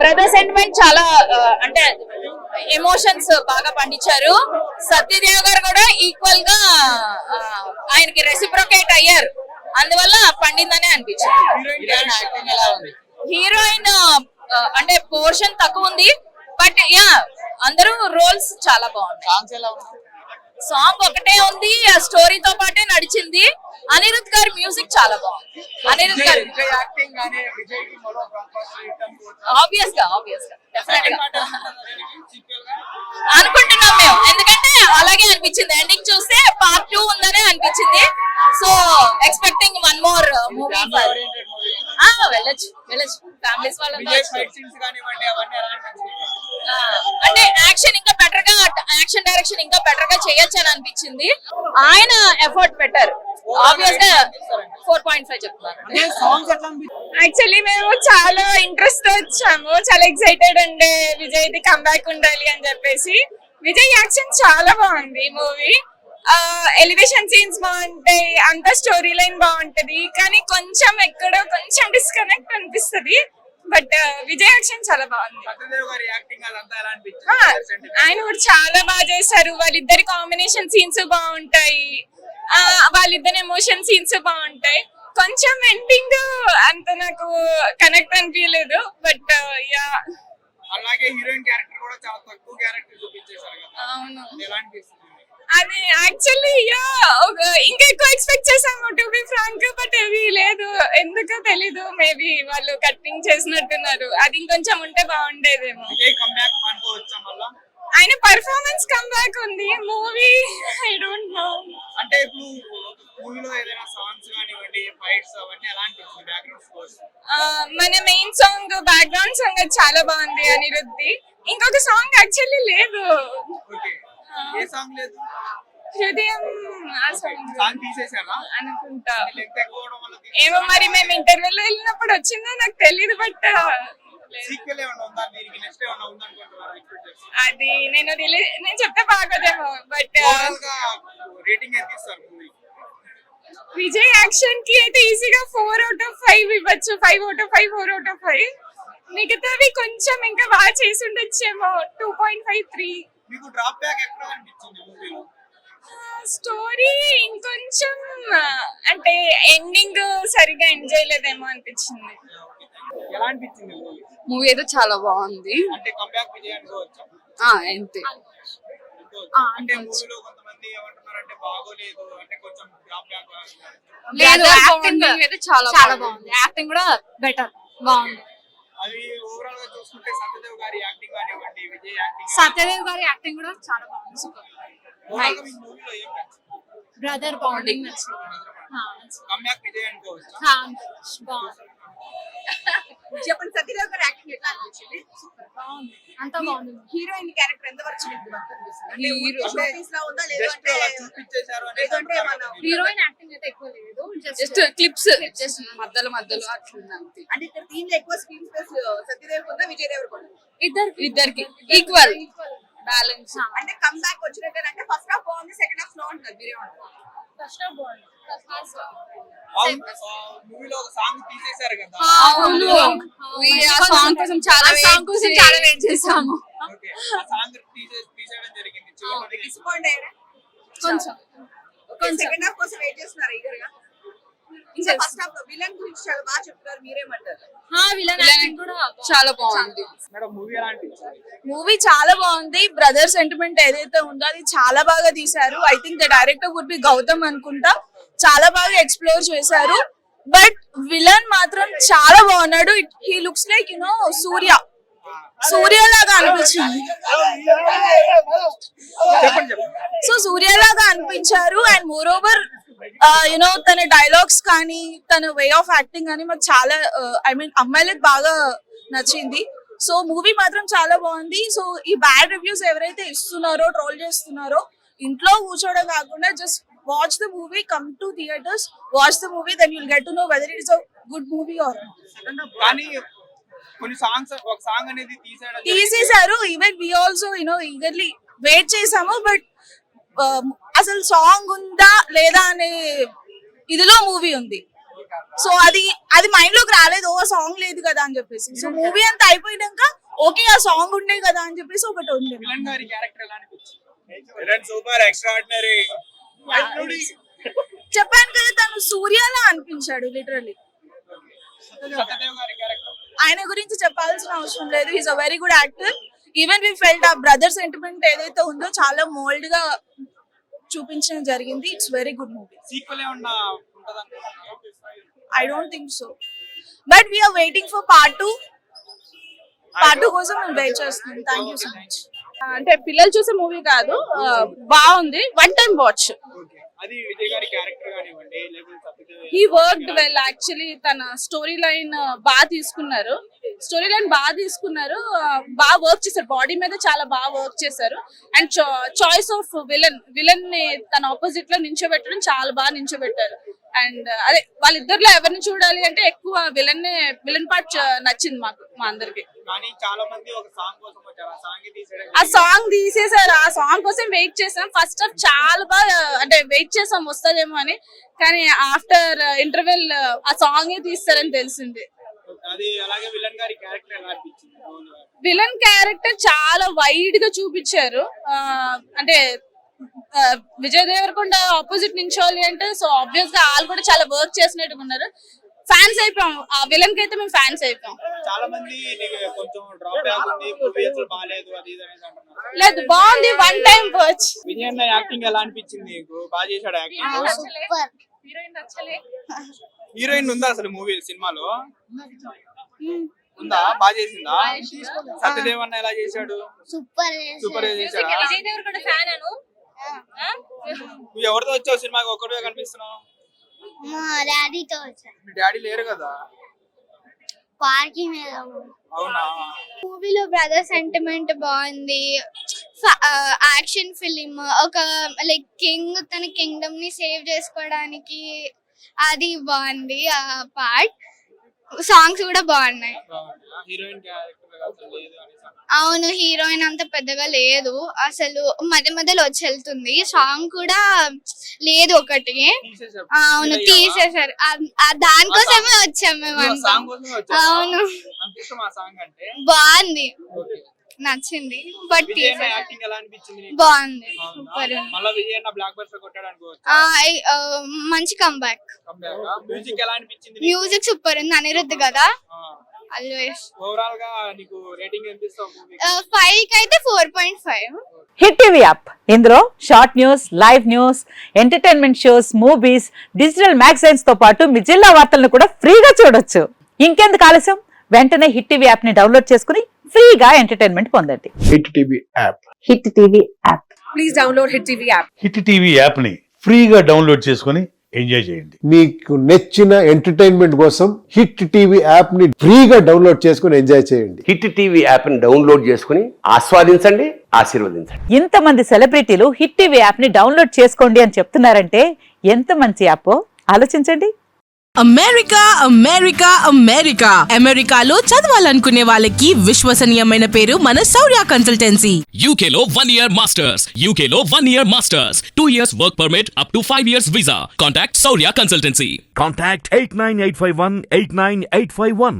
Brother sentiment చాలా అంటే emotions బాగా పండించారు. సత్యదేవ్ గారు కూడా ఈక్వల్ గా ఆయనకి రెసిప్రొకేట్ అయ్యారు, అందువల్ల పండిందనే అనిపించింది. హీరోయిన్ అంటే పోర్షన్ తక్కువ ఉంది, బట్ యా అందరూ రోల్స్ చాలా బాగుంటాయి. సాంగ్ ఒకటే ఉంది, ఆ స్టోరీతో పాటే నడిచింది. అనిరుద్ గారి మ్యూజిక్ చాలా బాగుంది. అనిరుద్ గారి ఆబ్వియస్ గా డెఫినెట్ గా అనుకుంటున్నాం మేము, ఎందుకంటే అలాగే అనిపించింది. ఎండింగ్ చూస్తే పార్ట్ 2 ఉందనే అనిపించింది. So expecting one more movie. వెళ్ళొచ్చు ఫ్యామిలీస్ వాళ్ళతో. అంటే యాక్షన్ ఇంకా బెటర్ గా, యాక్షన్ డైరెక్షన్ ఇంకా బెటర్ గా చేయొచ్చు అని అనిపించింది. ఆయన ఎఫర్ట్ పెట్టారు. ఆబ్వియస్ గా 4.5 చెప్తున్నారు. యాక్చువల్లీ మేము చాలా ఇంట్రెస్ట్ వచ్చాము, చాలా ఎక్సైటెడ్ ఉండే విజయ్ ది కంబ్యాక్ ఉండాలి అని చెప్పేసి. విజయ్ యాక్షన్ చాలా బాగుంది. మూవీ ఎలివేషన్ సీన్స్ బాగుంటాయి, అంత స్టోరీ లైన్ బాగుంటది, కానీ కొంచెం ఎక్కడో కొంచెం డిస్కనెక్ట్ అనిపిస్తుంది. బట్ విజయ్ యాక్షన్ చాలా బాగుంది. ఆయన కూడా చాలా బాగా చేశారు. వాళ్ళిద్దరి కాంబినేషన్ సీన్స్ బాగుంటాయి, వాళ్ళిద్దరి ఎమోషన్ సీన్స్ బాగుంటాయి. కొంచెం ఎండింగ్ అంత నాకు కనెక్ట్ అనిపించలేదు. బట్ యా అలాగే హీరోయిన్ క్యారెక్టర్ కూడా చాలా తక్కువ క్యారెక్టర్ చూపించేశారు కదా. అవును, ఎలా అనిపిస్తుంది? అది యాక్చువల్లీ ఇంకా ఎక్కువ ఎక్స్పెక్ట్ చేసాము టు బి ఫ్రాంక్, బట్ అది లేదు, ఎందుకో తెలీదు. మేబీ వాళ్ళు కట్టింగ్ చేసినట్టున్నారు. అది ఇంకొంచెం ఉంటే బాగుండేదేమో. ఆయన పర్ఫార్మెన్స్ కమ్బ్యాక్ ఉంది. Movie I don't know. అంటే ఇప్పుడు మూవీలో ఏదైనా సాంగ్స్ కానివ్వండి, ఫైట్స్ అవన్నీ ఎలా అనిపిస్తుంది? బ్యాక్గ్రౌండ్ స్కోర్స్ మన మెయిన్ సాంగ్ బ్యాక్గ్రౌండ్ సాంగ్ అది చాలా బాగుంది అనిరుద్ది. ఇంకొక సాంగ్ యాక్చువల్లీ లేదు. ఓకే, ఏ సాంగ్ లేదు? హృదయం ఆ సాంగ్ తీసేసారా అనుకుంటా. లెంగ్త్ ఎక్కువ అవడం వల్ల ఏమో మరి, మేము ఇంటర్వెల్ లో వెళ్ళినప్పుడు వచ్చిందో నాకు తెలియదు. బట్ సీక్వెల్ ఏమైనా ఉందా? దీనికి నెక్స్ట్ ఏమైనా ఉందా అనుకుంటున్నారా? ఎక్స్పెక్ట్ చేస్తున్నారు? అది నేను చెప్తే బాగోదేమో. బట్ ఓవరాల్ గా రేటింగ్ ఎంత ఇస్తారు మూవీ? విజయ్ యాక్షన్ కి అయితే ఈజీగా 4/5 ఇవ్వచ్చు. 5/5, 4/5. మిగతావి కొంచెం ఇంకా బాగా చేసి ఉండొచ్చేమో. 2.5, 3. మీకు డ్రాప్ బ్యాక్ ఎక్కడ అనిపించింది మూవీలో? స్టోరీ ఇంకొంచెం అంటే ఎండింగ్ సరిగా ఎంజాయ్ లేదేమో అనిపించింది. ఎలా అనిపించింది మూవీ? మూవీ అయితే చాలా బాగుంది. అంటే కంబ్యాక్ విజయ్ అనుకోవచ్చా? అంతే. అంటే మూవీలో కొంతమంది ఏమంటున్నారంటే బాగోలేదు, అంటే కొంచెం డ్రాప్ బ్యాక్. లేదు, యాక్టింగ్ అయితే చాలా బాగుంది. యాక్టింగ్ కూడా బెటర్ బాగుంది. అది ఓవరాల్ గా చూసుకుంటే సత్యదేవ్ గారి యాక్టింగ్ కానివ్వండి, విజయ్ యాక్టింగ్, సత్యదేవ్ గారి యాక్టింగ్ కూడా చాలా బాగుంది. సూపర్. ఓవరాల్ గా మీ మూవీలో ఏం నచ్చింది? బ్రదర్ బాండింగ్ నచ్చింది. కంబ్యాక్ విజయ్ అనుకోవచ్చా? బాగుంది. చెప్పండి, సత్యదేవ్ గారి యాక్టింగ్ ఎట్లా అనిపించింది? బాగుంది, అంతా బాగుంది. హీరోయిన్ క్యారెక్టర్ ఎంత వరకు మీకు అనిపిస్తుంది? ఉందా జస్ట్ లేదంటే అలా చూపించేశారు లేదంటే ఏమన్నా హీరోయిన్ యాక్టింగ్ అయితే ఎక్కువ లేదు, జస్ట్ క్లిప్స్ జస్ట్ మధ్యలో అట్లుంది అంతే. అంటే ఇక్కడ టీమ్ లో ఎక్కువ స్క్రీన్ స్పేస్ సత్యదేవ్ ఉందా విజయ్ దేవర్ ఉందా? ఇద్దరికి ఈక్వల్ బ్యాలెన్స్. అంటే కమ్ బ్యాక్ వచ్చినట్టే ఫస్ట్ హాఫ్ బాగుంది, సెకండ్ హాఫ్ స్లో ఉంటుంది. మీరే ఉంటారు ఫస్ట్ హాఫ్ బాగుంది. మూవీలో ఒక సాంగ్ తీసేశారు కదా. అవును, ఆ సాంగ్ కోసం చాలా వెయిట్ చేసాము. ఓకే, ఆ సాంగ్ తీసేయడం జరిగింది. చివరికి డిసప్పాయింట్ అయ్యారా? కొంచెం సెకండ్ హాఫ్ కోసం వెయిట్ చేస్తున్నారు ఈగర్ గా. ఇంకా ఫస్ట్ హాఫ్ విలన్ గురించి చాలా బాగా చెప్తున్నారు, మీరేమంటారు? విలన్ యాక్టింగ్ కూడా చాలా బాగుంది. మేడం మూవీ ఎలా అనిపించింది? మూవీ చాలా బాగుంది. బ్రదర్ సెంటిమెంట్ ఏదైతే ఉందో అది చాలా బాగా తీశారు. I think the director would be Gautam అనుకుంటా. చాలా బాగా ఎక్స్ప్లోర్ చేశారు. బట్ విలన్ మాత్రం చాలా బాగున్నాడు. హీ లుక్స్ లైక్ సూర్య లాగా అనిపించింది. సో సూర్యలాగా అనిపించారు. అండ్ మోర్ ఓవర్ తన డైలాగ్స్ కానీ తన వే ఆఫ్ యాక్టింగ్ కానీ మాకు చాలా అమ్మాయిలకు బాగా నచ్చింది. సో మూవీ మాత్రం చాలా బాగుంది. సో ఈ బ్యాడ్ రివ్యూస్ ఎవరైతే ఇస్తున్నారో, ట్రోల్ చేస్తున్నారో, ఇంట్లో కూర్చోవడం కాకుండా just watch the movie, come to theatres, watch the movie, then you'll get to know whether it is a good movie or not. కానీ కొన్ని సాంగ్స్, ఒక సాంగ్ అనేది తీసేశారు. Even we also eagerly wait చేసాము. బట్ అసలు song ఉందా లేదా అనే ఇదిలో మూవీ ఉంది. సో అది మైండ్ లోకి రాలేదు, ఓ సాంగ్ లేదు కదా అని చెప్పేసి. సో మూవీ అంతా అయిపోయినాక ఓకే ఆ సాంగ్ ఉండే కదా అని చెప్పేసి ఒకటి ఉంది. విలన్ గారి క్యారెక్టర్ ఎలా అనిపించింది? Villain super extraordinary. చెప్పాను కదా తను సూర్యలా అనిపించాడు లిటరల్లీ. సత్యదేవ్ గారి క్యారెక్టర్ ఆయన గురించి చెప్పాల్సిన అవసరం లేదు, is a very good actor. Even we felt ఆ బ్రదర్ సెంటిమెంట్ ఏదైతే ఉందో చాలా మోల్డ్ గా చూపించడం జరిగింది. It's very good movie. Sequel ఏమన్నా ఉంటదనుకుంటున్నారా? I don't think so. But we are waiting for part 2. Part 2 కోసం మేము వెయిట్ చేస్తున్నాం. Thank you so much. అంటే పిల్లలు చూసే మూవీ కాదు, బాగుంది, వన్ టైం వాచ్. ఓకే. అది విజయ్ గారి క్యారెక్టర్ కానివ్వండి లేకపోతే Satyadev he worked well actually. తన స్టోరీ లైన్ బాగా తీసుకున్నారు, బాగా వర్క్ చేశారు, బాడీ మీద చాలా బాగా వర్క్ చేశారు. అండ్ చాయిస్ ఆఫ్ విలన్ ని తన ఆపోజిట్ లో నించోబెట్టడం చాలా బాగా నించోబెట్టారు. అండ్ అదే వాళ్ళిద్దరిలో ఎవరిని చూడాలి అంటే ఎక్కువ విలన్ పార్ట్ నచ్చింది మా అందరికి. కానీ చాలా మంది ఒక సాంగ్ కోసం వచ్చారు, ఆ సాంగ్ తీసేయడం ఆ సాంగ్ తీసేసారు, ఆ సాంగ్ కోసం వెయిట్ చేసాం. ఫస్ట్ హాఫ్ చాలా బాగా అంటే వెయిట్ చేసాం వస్తుందేమో అని, కానీ ఆఫ్టర్ ఇంటర్వెల్ ఆ సాంగే తీస్తారని తెలిసింది. అది అలాగే విలన్ గారి క్యారెక్టర్ ఎలా అనిపించింది? విలన్ క్యారెక్టర్ చాలా వైడ్ గా చూపించారు. అంటే విజయ్ దేవరకొండ ఆపోజిట్ నించోవాలి అంటే సో ఆబ్వియస్ గా వాళ్ళు కూడా చాలా వర్క్ చేసినట్టుగా ఉన్నారు. ఫ్యాన్స్ అయిపోయాం, ఆ విలన్ కి అయితే మేము ఫ్యాన్స్ అయిపోయాం. చాలా మంది కొంచెం డ్రాప్ బ్యాక్ ఉంది, మూవీస్ బాలేదు అది ఇది అనేది అంటున్నారు. లేదు, బాగుంది, వన్ టైం వాచ్. విజయ్ అన్న యాక్టింగ్ ఎలా అనిపించింది నీకు? బాగా చేశాడు యాక్టింగ్. హీరోయిన్ ఉందా అసలు మూవీ సినిమాలో? ఉందా? బాగా చేసిందా? సత్యదేవ్ అన్న ఎలా చేశాడు? సూపర్ చేశాడు. విజయ్ దేవరకొండ ఫ్యాన్ అను. నువ్వు ఎవరితో వచ్చావు సినిమాకి? ఒక్కడే కనిపిస్తున్నావు. మా డాడీతో వచ్చాను. మీ డాడీ లేరు కదా? పార్కింగ్ అవునా? మూవీలో బ్రదర్ సెంటిమెంట్ బాగుంది. యాక్షన్ ఫిలిం, ఒక లైక్ కింగ్ తన కింగ్డమ్ ని సేవ్ చేసుకోవడానికి అది బాగుంది ఆ పార్ట్. సాంగ్స్ కూడా బాగున్నాయి. హీరోయిన్ క్యారెక్టర్ లేదు అని. అవును, హీరోయిన్ అంత పెద్దగా లేదు అసలు, మధ్యలో వచ్చి వెళ్తుంది. సాంగ్ కూడా లేదు ఒకటి. అవును, తీసేసారు. దానికోసమే వచ్చాం మేము. అవును, బాగుంది, నచ్చింది. బట్ బాగుంది, సూపర్. మంచి కంబ్యాక్. మ్యూజిక్ సూపర్ ఉంది, అనిరుద్ధ్ కదా. ఓవరాల్ గా నీకు రేటింగ్ ఎంత ఇస్తావు మూవీకి? 5 కి అయితే 4.5. హిట్ టీవీ యాప్, ఇందులో short news, live news, entertainment shows, movies, digital magazines తో పాటు మీ జిల్లా వార్తలను కూడా ఫ్రీగా చూడొచ్చు. ఇంకెందుకు ఆలస్యం, వెంటనే హిట్ టీవీ యాప్ ని డౌన్లోడ్ చేసుకుని ఫ్రీగా ఎంటర్టైన్మెంట్ పొందండి. Hit TV app. Hit TV app. Please download Hit TV app. Hit TV app ని ఫ్రీగా డౌన్లోడ్ చేసుకుని ఎంజాయ్ చేయండి. మీకు నచ్చిన ఎంటర్టైన్మెంట్ కోసం హిట్ టీవీ యాప్ ని ఫ్రీగా డౌన్లోడ్ చేసుకుని ఎంజాయ్ చేయండి. హిట్ టీవీ యాప్ ని డౌన్లోడ్ చేసుకుని ఆస్వాదించండి, ఆశీర్వదించండి. ఇంతమంది సెలబ్రిటీలు హిట్ టీవీ యాప్ ని డౌన్లోడ్ చేసుకోండి అని చెప్తున్నారంటే ఎంత మంచి యాప్ ఆలోచించండి. అమెరికాలో చదవాలనుకునే వాళ్ళకి విశ్వసనీయమైన పేరు మన శౌర్య consultancy. UKలో 1 year masters. 2 years work permit up to 5 years visa. Contact Saurya Consultancy. Contact 89851 89851.